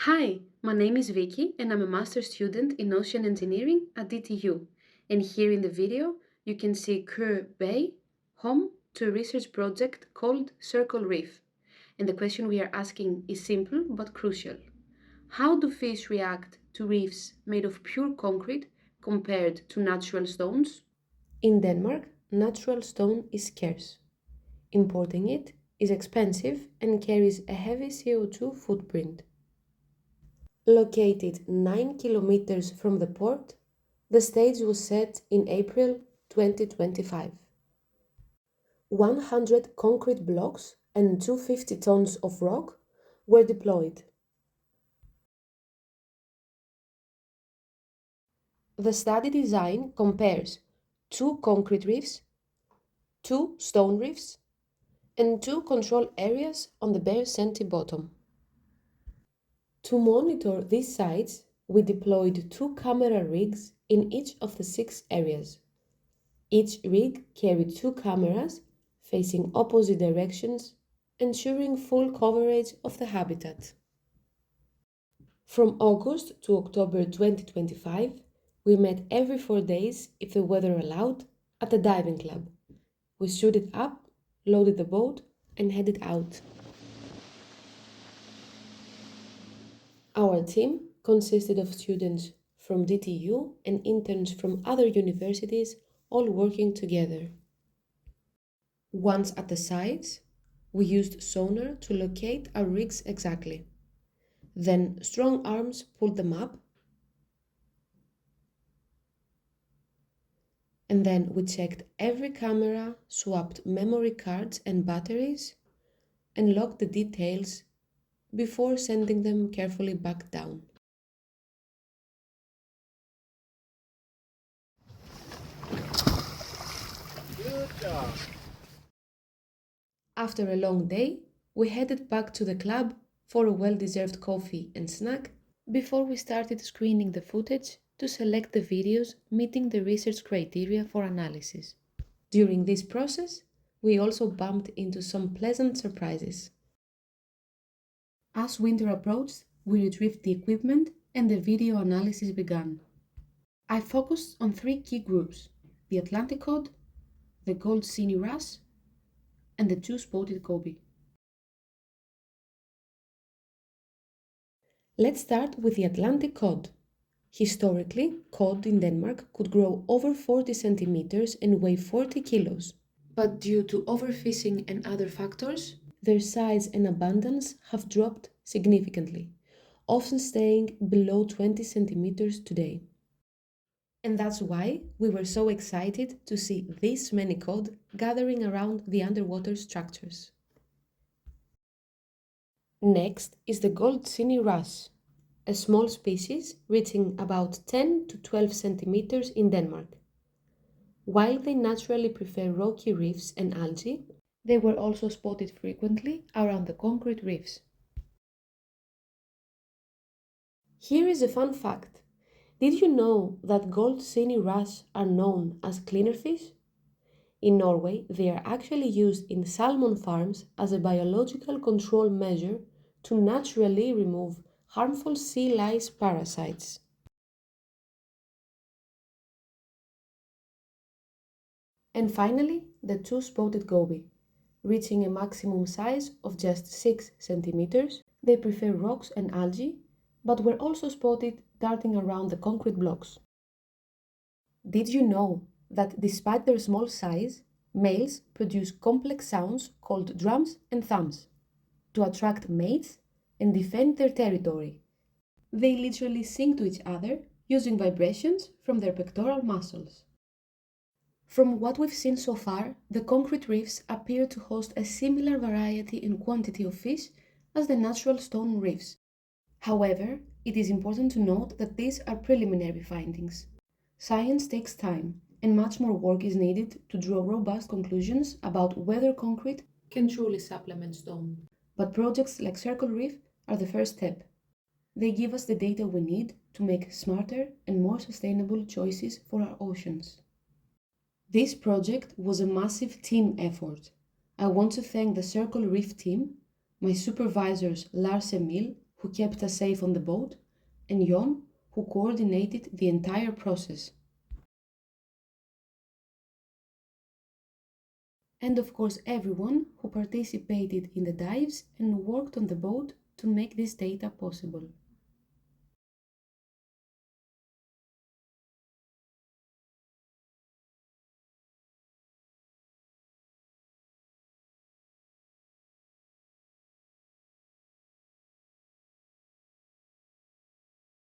Hi, my name is Vicky and I'm a master's student in ocean engineering at DTU. And here in the video, you can see Køge Bay, home to a research project called Circle Reef. And the question we are asking is simple but crucial. How do fish react to reefs made of pure concrete compared to natural stones? In Denmark, natural stone is scarce. Importing it is expensive and carries a heavy CO2 footprint. Located 9 kilometers from the port, the stage was set in April 2025. 100 concrete blocks and 250 tons of rock were deployed. The study design compares 2 concrete reefs, 2 stone reefs, and 2 control areas on the bare sandy bottom. To monitor these sites, we deployed 2 camera rigs in each of the 6 areas. Each rig carried 2 cameras facing opposite directions, ensuring full coverage of the habitat. From August to October 2025, we met every 4 days, if the weather allowed, at the diving club. We suited up, loaded the boat, and headed out. Our team consisted of students from DTU and interns from other universities, all working together. Once at the sites, we used sonar to locate our rigs exactly. Then strong arms pulled them up, and then we checked every camera, swapped memory cards and batteries, and logged the details before sending them carefully back down. Good job. After a long day, we headed back to the club for a well-deserved coffee and snack before we started screening the footage to select the videos meeting the research criteria for analysis. During this process, we also bumped into some pleasant surprises. As winter approached, we retrieved the equipment and the video analysis began. I focused on 3 key groups: the Atlantic cod, the gold wrasse, and the 2-spotted goby. Let's start with the Atlantic cod. Historically, cod in Denmark could grow over 40 centimeters and weigh 40 kilos. But due to overfishing and other factors, their size and abundance have dropped significantly, often staying below 20 centimeters today. And that's why we were so excited to see this many cod gathering around the underwater structures. Next is the gold wrasse, a small species reaching about 10 to 12 centimeters in Denmark. While they naturally prefer rocky reefs and algae, they were also spotted frequently around the concrete reefs. Here is a fun fact. Did you know that gold wrasse are known as cleaner fish? In Norway, they are actually used in salmon farms as a biological control measure to naturally remove harmful sea lice parasites. And finally, the 2-spotted goby. Reaching a maximum size of just 6 centimeters, they prefer rocks and algae, but were also spotted darting around the concrete blocks. Did you know that despite their small size, males produce complex sounds called drums and thumbs to attract mates and defend their territory? They literally sing to each other using vibrations from their pectoral muscles. From what we've seen so far, the concrete reefs appear to host a similar variety and quantity of fish as the natural stone reefs. However, it is important to note that these are preliminary findings. Science takes time, and much more work is needed to draw robust conclusions about whether concrete can truly supplement stone. But projects like Circle Reef are the first step. They give us the data we need to make smarter and more sustainable choices for our oceans. This project was a massive team effort. I want to thank the Circle Reef team, my supervisors Lars Emil, who kept us safe on the boat, and Jon, who coordinated the entire process. And of course everyone who participated in the dives and worked on the boat to make this data possible.